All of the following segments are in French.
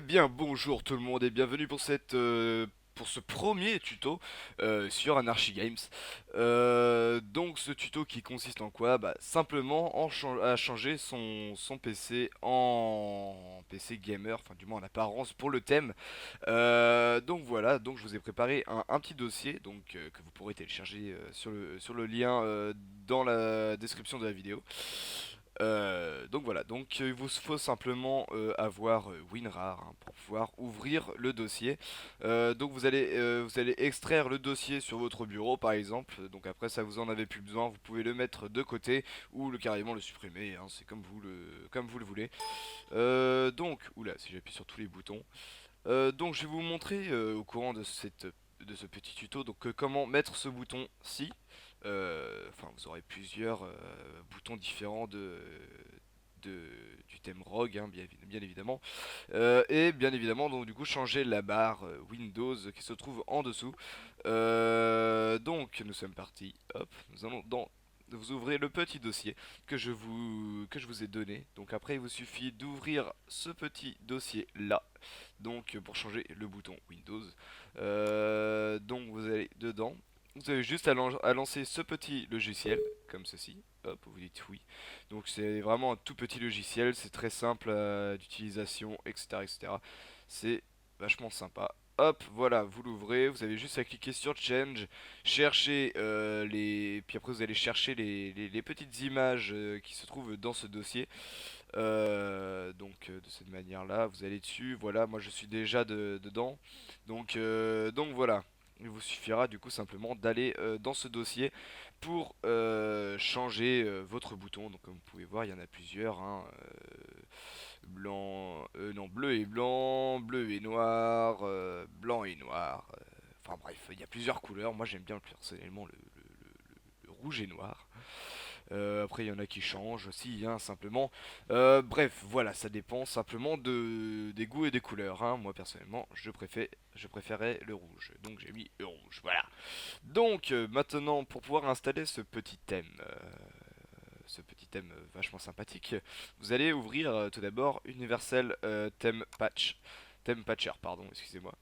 bien, bonjour tout le monde et bienvenue pour pour ce premier tuto sur Anarchy Games. Donc ce tuto qui consiste en quoi? Bah, simplement à changer son PC en PC gamer, enfin du moins en apparence pour le thème. Donc voilà, donc je vous ai préparé un petit dossier que vous pourrez télécharger sur le lien dans la description de la vidéo. Donc voilà, donc il vous faut simplement avoir WinRAR hein, pour pouvoir ouvrir le dossier. Donc vous allez extraire le dossier sur votre bureau par exemple. Donc après ça vous en avez plus besoin, vous pouvez le mettre de côté ou carrément le supprimer, hein, c'est comme vous le voulez. Donc, oula, si j'appuie sur tous les boutons. Donc je vais vous montrer au courant de ce petit tuto comment mettre ce bouton-ci. Enfin, vous aurez plusieurs boutons différents du thème Rogue, hein, bien évidemment. Et bien évidemment, donc du coup, changer la barre Windows qui se trouve en dessous. Donc, nous sommes partis. Hop, nous allons dans. Vous ouvrez le petit dossier que je vous ai donné. Donc après, il vous suffit d'ouvrir ce petit dossier là. Donc pour changer le bouton Windows. Donc vous allez dedans. Vous avez juste à lancer ce petit logiciel, comme ceci. Hop, vous dites oui. Donc c'est vraiment un tout petit logiciel, c'est très simple d'utilisation, etc., etc. C'est vachement sympa. Hop, voilà, vous l'ouvrez, vous avez juste à cliquer sur Change, chercher puis après vous allez chercher les petites images qui se trouvent dans ce dossier. De cette manière-là, vous allez dessus. Voilà, moi je suis déjà dedans. Donc voilà. Il vous suffira du coup simplement d'aller dans ce dossier pour changer votre bouton. Donc comme vous pouvez voir, il y en a plusieurs, hein. Blanc, non, bleu et blanc, bleu et noir, blanc et noir. Enfin bref, il y a plusieurs couleurs. Moi j'aime bien personnellement le rouge et noir. Après, il y en a qui changent aussi, hein, simplement. Bref, voilà, ça dépend simplement des goûts et des couleurs, hein. Moi, personnellement, je préférais le rouge. Donc, j'ai mis le rouge, voilà. Donc, maintenant, pour pouvoir installer ce petit thème vachement sympathique, vous allez ouvrir tout d'abord Universal Theme Patcher, pardon, excusez-moi.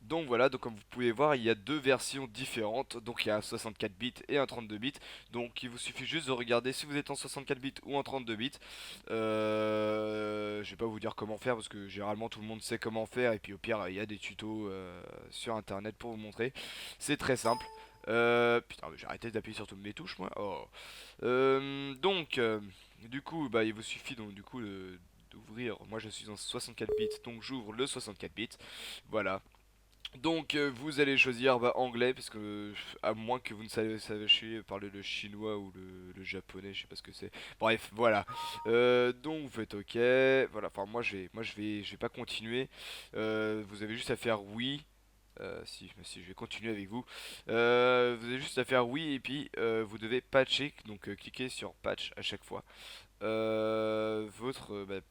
Donc voilà, donc comme vous pouvez voir, il y a deux versions différentes. Donc il y a un 64 bits et un 32 bits. Donc il vous suffit juste de regarder si vous êtes en 64 bits ou en 32 bits. Je vais pas vous dire comment faire parce que généralement tout le monde sait comment faire. Et puis au pire, il y a des tutos sur internet pour vous montrer. C'est très simple. Putain, mais j'ai arrêté d'appuyer sur toutes mes touches moi. Oh. Du coup, bah, il vous suffit donc du coup d'ouvrir. Moi je suis en 64 bits, donc j'ouvre le 64 bits. Voilà. Donc vous allez choisir anglais parce que à moins que vous ne sachiez parler le chinois ou le japonais, je sais pas ce que c'est. Bref, voilà. Donc vous faites OK. Voilà. Enfin je vais pas continuer. Vous avez juste à faire oui. Si je vais continuer avec vous, vous avez juste à faire oui et puis vous devez patcher, donc cliquez sur patch à chaque fois pour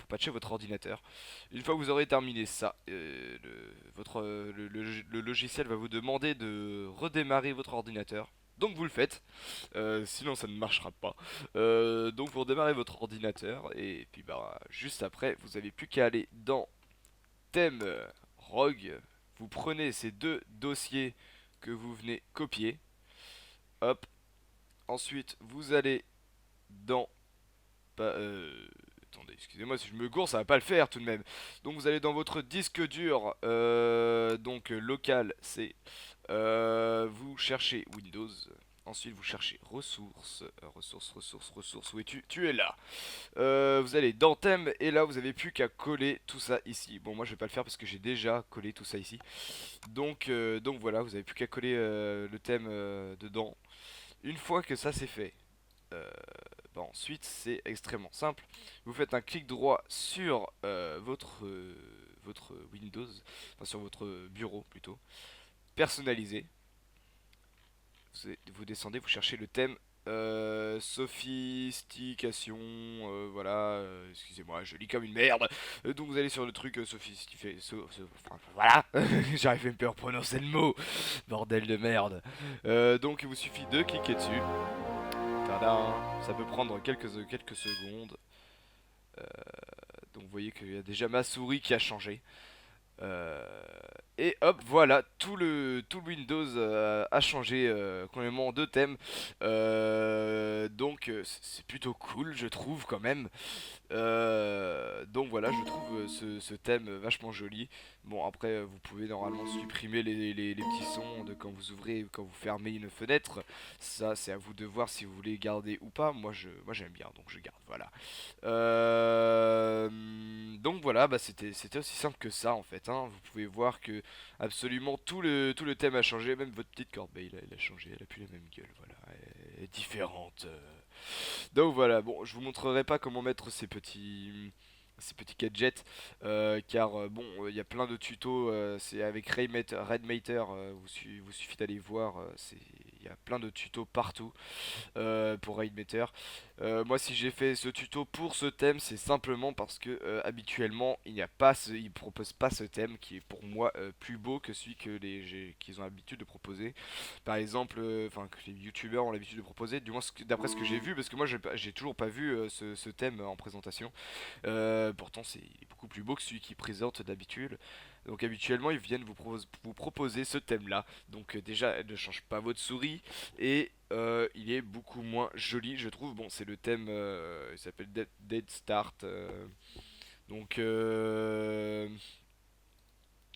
patcher votre ordinateur. Une fois que vous aurez terminé ça, le logiciel va vous demander de redémarrer votre ordinateur. Donc vous le faites, sinon ça ne marchera pas. Donc vous redémarrez votre ordinateur et puis bah juste après vous avez plus qu'à aller dans thème Rogue. Vous prenez ces deux dossiers que vous venez copier. Hop. Ensuite vous allez dans attendez, excusez-moi si je me gourre, ça va pas le faire tout de même. Donc vous allez dans votre disque dur, local, c'est vous cherchez Windows. Ensuite, vous cherchez ressources. Où es-tu? Tu es là. Vous allez dans thème et là, vous avez plus qu'à coller tout ça ici. Bon, moi, je vais pas le faire parce que j'ai déjà collé tout ça ici. Donc voilà, vous avez plus qu'à coller le thème dedans. Une fois que ça c'est fait, euh, ensuite, c'est extrêmement simple. Vous faites un clic droit sur votre Windows, enfin sur votre bureau plutôt, personnalisé. Vous descendez, vous cherchez le thème sophistication, voilà, excusez-moi, je lis comme une merde. Donc vous allez sur le truc sophistiqué, enfin, voilà, j'arrive même pas à prononcer le mot, bordel de merde. Donc il vous suffit de cliquer dessus. Tadam. Ça peut prendre quelques secondes. Donc vous voyez qu'il y a déjà ma souris qui a changé. Euh, et hop, voilà, tout le Windows a changé complètement de thème. Donc c'est plutôt cool, je trouve quand même. Donc voilà, je trouve ce thème vachement joli. Bon, après, vous pouvez normalement supprimer les petits sons de quand vous ouvrez ou quand vous fermez une fenêtre. Ça, c'est à vous de voir si vous voulez garder ou pas. Moi j'aime bien, donc je garde. Voilà. Euh, donc voilà, bah c'était aussi simple que ça en fait, hein. Vous pouvez voir que absolument tout le thème a changé, même votre petite corbeille là, elle a changé, elle a plus la même gueule, voilà, elle est différente. Donc voilà, bon, je vous montrerai pas comment mettre ces petits gadgets, car bon, il y a plein de tutos, c'est avec Redmater, vous suffit d'aller voir, il y a plein de tutos partout pour Raidmeter. Moi, si j'ai fait ce tuto pour ce thème, c'est simplement parce que habituellement, il propose pas ce thème qui est pour moi plus beau que celui que qu'ils ont l'habitude de proposer. Par exemple, enfin que les youtubeurs ont l'habitude de proposer, du moins d'après ce que j'ai vu, parce que moi j'ai toujours pas vu ce thème en présentation. Pourtant, il est beaucoup plus beau que celui qu'ils présentent d'habitude. Donc habituellement, ils viennent vous proposer ce thème-là. Donc déjà, elle ne change pas votre souris et il est beaucoup moins joli, je trouve. Bon, c'est le thème, il s'appelle Dead Start. Donc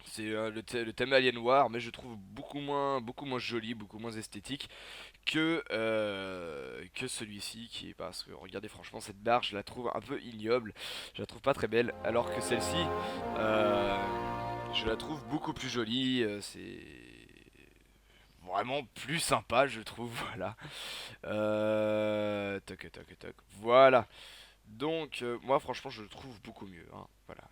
c'est le thème Alien War, mais je trouve beaucoup moins joli, beaucoup moins esthétique que celui-ci qui est parce que regardez franchement cette barre je la trouve un peu ignoble, je la trouve pas très belle alors que celle-ci je la trouve beaucoup plus jolie, c'est vraiment plus sympa je trouve. Voilà. Toc toc toc, voilà. Donc moi franchement je le trouve beaucoup mieux, hein. Voilà,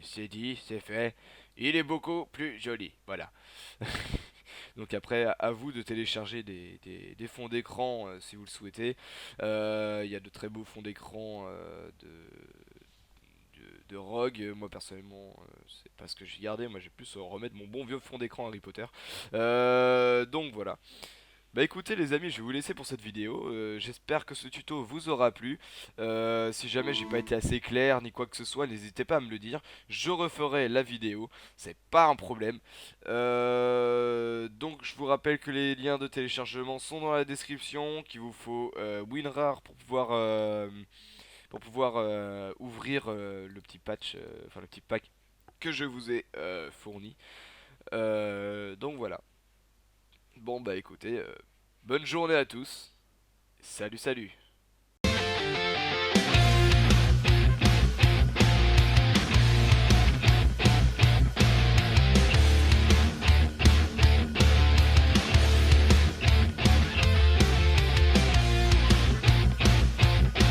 c'est dit, c'est fait, il est beaucoup plus joli, voilà. Donc après, à vous de télécharger des fonds d'écran si vous le souhaitez. Il y a de très beaux fonds d'écran de Rogue. Moi personnellement, c'est pas ce que j'ai gardé. Moi j'ai plus remettre mon bon vieux fond d'écran Harry Potter. Donc voilà. Bah écoutez les amis, je vais vous laisser pour cette vidéo. J'espère que ce tuto vous aura plu. Si jamais j'ai pas été assez clair ni quoi que ce soit, n'hésitez pas à me le dire. Je referai la vidéo, c'est pas un problème. Donc je vous rappelle que les liens de téléchargement sont dans la description, qu'il vous faut WinRAR pour pouvoir ouvrir le petit patch, enfin le petit pack que je vous ai fourni. Donc voilà. Bon bah écoutez, bonne journée à tous. Salut salut.